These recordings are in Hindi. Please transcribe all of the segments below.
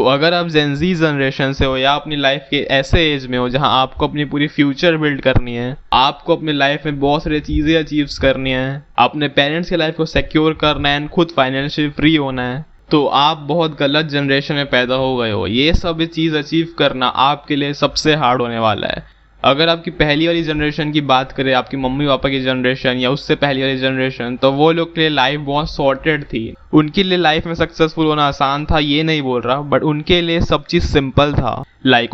अगर आप जेनजी जनरेशन से हो या अपनी लाइफ के ऐसे एज में हो जहां आपको अपनी पूरी फ्यूचर बिल्ड करनी है, आपको अपनी लाइफ में बहुत सारी चीज़ें अचीव करनी है, अपने पेरेंट्स की लाइफ को सिक्योर करना है, खुद फाइनेंशियल फ्री होना है, तो आप बहुत गलत जनरेशन में पैदा हो गए हो। ये सब चीज़ अचीव करना आपके लिए सबसे हार्ड होने वाला है। अगर आपकी पहली वाली जनरेशन की बात करें, आपकी मम्मी पापा की जनरेशन या उससे पहली वाली जनरेशन, तो वो लोग के लिए लाइफ बहुत सॉर्टेड थी। उनके लिए लाइफ में सक्सेसफुल होना आसान था, ये नहीं बोल रहा, बट उनके लिए सब चीज़ सिंपल था।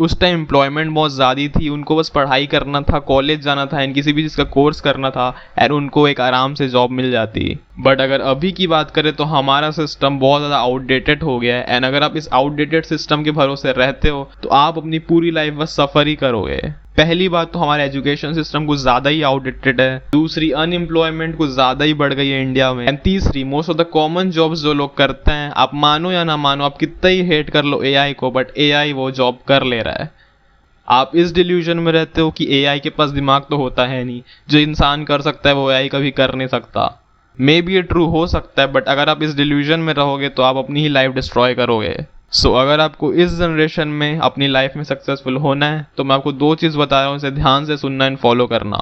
उस टाइम एम्प्लॉयमेंट बहुत ज़्यादा थी, उनको बस पढ़ाई करना था, कॉलेज जाना था एंड किसी भी चीज़ का कोर्स करना था एंड उनको एक आराम से जॉब मिल जाती। बट अगर अभी की बात करें तो हमारा सिस्टम बहुत ज़्यादा आउटडेटेड हो गया है एंड अगर आप इस आउटडेटेड सिस्टम के भरोसे रहते हो तो आप अपनी पूरी लाइफ बस सफ़र ही करोगे। पहली बात तो हमारा एजुकेशन सिस्टम कुछ ज़्यादा ही आउटडेटेड है, दूसरी अनएम्प्लॉयमेंट कुछ ज़्यादा ही बढ़ गई है इंडिया में, एंड तीसरी most of the common jobs जो लोग करते हैं, आप मानो या ना मानो, आप कितना ही हेट कर लो एआई को, बट एआई वो जॉब कर ले रहा है। आप इस डिल्यूजन में रहते हो कि एआई के पास दिमाग तो होता है नहीं, जो इंसान कर सकता है वो एआई कभी कर नहीं सकता। मे बी ये ट्रू हो सकता है, बट अगर आप इस डिल्यूजन में रहोगे तो आप अपनी ही लाइफ डिस्ट्रॉय करोगे। अगर आपको इस जनरेशन में अपनी लाइफ में सक्सेसफुल होना है तो मैं आपको 2 चीज़ बता रहा हूँ, इसे ध्यान से सुनना एंड फॉलो करना।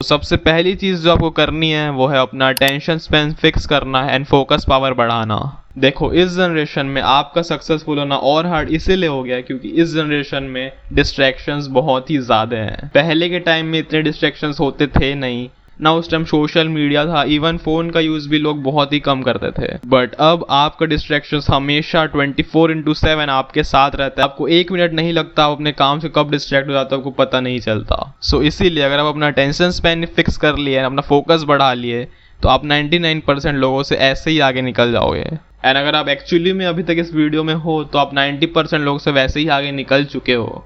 सबसे पहली चीज़ जो आपको करनी है वो है अपना अटेंशन स्पैन फिक्स करना है एंड फोकस पावर बढ़ाना। देखो, इस जनरेशन में आपका सक्सेसफुल होना और हार्ड इसीलिए हो गया है क्योंकि इस जनरेशन में डिस्ट्रैक्शंस बहुत ही ज़्यादा हैं। पहले के टाइम में इतने डिस्ट्रैक्शंस होते थे नहीं ना, उस टाइम सोशल मीडिया था, इवन फोन का यूज भी लोग बहुत ही कम करते थे। बट अब आपका डिस्ट्रैक्शंस हमेशा 24/7 आपके साथ रहता है। आपको 1 मिनट नहीं लगता, आप अपने काम से कब डिस्ट्रैक्ट हो जाता है आपको पता नहीं चलता। इसीलिए अगर आप अपना अटेंशन स्पैन फिक्स कर लिए, अपना फोकस बढ़ा लिए, तो आप 99% लोगों से ऐसे ही आगे निकल जाओगे। एंड अगर आप एक्चुअली में अभी तक इस वीडियो में हो तो आप 90% लोगों से वैसे ही आगे निकल चुके हो,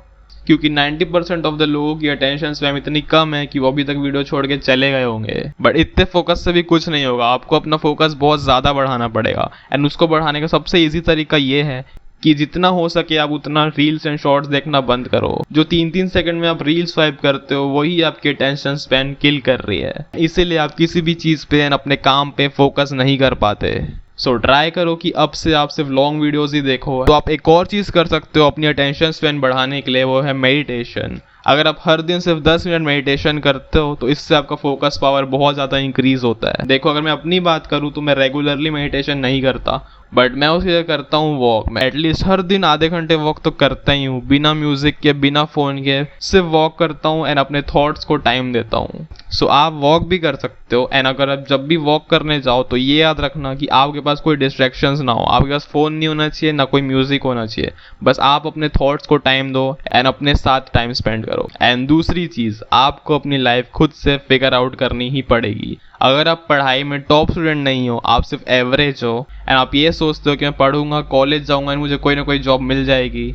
क्योंकि 90% ऑफ द लोगों की अटेंशन स्पैन इतनी कम है कि वो अभी तक वीडियो छोड़ के चले गए होंगे। बट इतने फोकस से भी कुछ नहीं होगा, आपको अपना फोकस बहुत ज़्यादा बढ़ाना पड़ेगा। एंड उसको बढ़ाने का सबसे ईजी तरीका ये है कि जितना हो सके आप उतना रील्स एंड शॉर्ट्स देखना बंद करो। जो 3-3 सेकंड में आप रील्स स्वाइप करते हो वही आपकी अटेंशन स्पैन किल कर रही है, इसीलिए आप किसी भी चीज़ पे अपने काम पे फोकस नहीं कर पाते। ट्राई करो कि अब से आप सिर्फ लॉन्ग वीडियोस ही देखो। तो आप एक और चीज़ कर सकते हो अपनी अटेंशन स्पैन बढ़ाने के लिए, वो है मेडिटेशन। अगर आप हर दिन सिर्फ 10 मिनट मेडिटेशन करते हो तो इससे आपका फोकस पावर बहुत ज़्यादा इंक्रीज होता है। देखो, अगर मैं अपनी बात करूँ तो मैं रेगुलरली मेडिटेशन नहीं करता, बट मैं उसकी जगह करता हूँ वॉक। मैं एटलीस्ट हर दिन आधे घंटे वॉक तो करता ही हूँ, बिना म्यूजिक के, बिना फ़ोन के, सिर्फ वॉक करता हूँ एंड अपने थॉट्स को टाइम देता हूँ। आप वॉक भी कर सकते हो। एंड अगर आप जब भी वॉक करने जाओ तो ये याद रखना कि आपके पास कोई डिस्ट्रैक्शंस ना हो, आपके पास फ़ोन नहीं होना चाहिए, ना कोई म्यूजिक होना चाहिए, बस आप अपने थॉट्स को टाइम दो एंड अपने साथ टाइम स्पेंड करो। एंड दूसरी चीज़, आपको अपनी लाइफ खुद से फिगर आउट करनी ही पड़ेगी। अगर आप पढ़ाई में टॉप स्टूडेंट नहीं हो, आप सिर्फ एवरेज हो एंड आप ये सोचते हो कि मैं पढ़ूंगा, कॉलेज जाऊंगा एंड मुझे कोई ना कोई जॉब मिल जाएगी,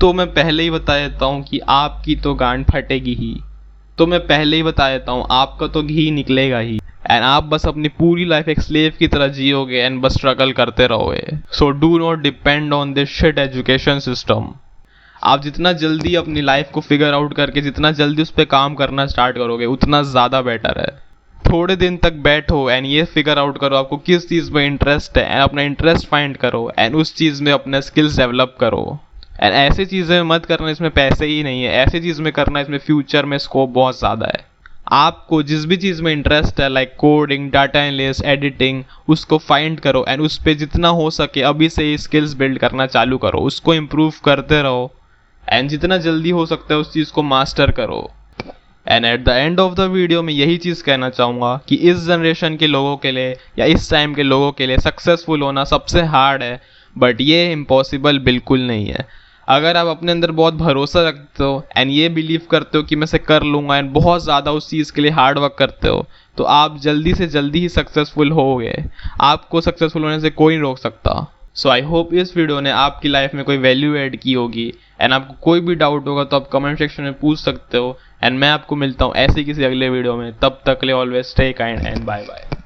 तो मैं पहले ही बता देता हूँ कि आपकी तो गांड फटेगी ही। तो मैं पहले ही बता देता हूँ आपका तो घी निकलेगा ही एंड आप बस अपनी पूरी लाइफ एक स्लेव की तरह जियोगे एंड बस स्ट्रगल करते रहोगे। Do not depend on this shit education system. आप जितना जल्दी अपनी लाइफ को फिगर आउट करके जितना जल्दी उस पर काम करना स्टार्ट करोगे उतना ज़्यादा बेटर है। थोड़े दिन तक बैठो एंड ये फिगर आउट करो आपको किस चीज़ में इंटरेस्ट है एंड अपना इंटरेस्ट फाइंड करो एंड उस चीज़ में अपने स्किल्स डेवलप करो। एंड ऐसी चीज़ें मत करना इसमें पैसे ही नहीं है, ऐसी चीज़ में करना इसमें फ्यूचर में स्कोप बहुत ज़्यादा है। आपको जिस भी चीज़ में इंटरेस्ट है, like coding, data analysis, editing, उसको फाइंड करो एंड उस पर जितना हो सके अभी से ही स्किल्स बिल्ड करना चालू करो, उसको इम्प्रूव करते रहो एंड जितना जल्दी हो सकता है उस चीज़ को मास्टर करो। And at the end of the video मैं यही चीज़ कहना चाहूँगा कि इस जनरेशन के लोगों के लिए या इस टाइम के लोगों के लिए सक्सेसफुल होना सबसे हार्ड है, बट ये इम्पॉसिबल बिल्कुल नहीं है। अगर आप अपने अंदर बहुत भरोसा रखते हो एंड ये बिलीव करते हो कि मैं से कर लूँगा एंड बहुत ज़्यादा उस चीज़ के लिए हार्ड वर्क करते हो, तो आप जल्दी से जल्दी ही सक्सेसफुल होगे। आपको सक्सेसफुल होने से कोई नहीं रोक सकता। सो आई होप इस वीडियो ने आपकी लाइफ में कोई वैल्यू ऐड की होगी एंड आपको कोई भी डाउट होगा तो आप कमेंट सेक्शन में पूछ सकते हो एंड मैं आपको मिलता हूँ ऐसे किसी अगले वीडियो में। तब तक के लिए always stay kind and bye bye.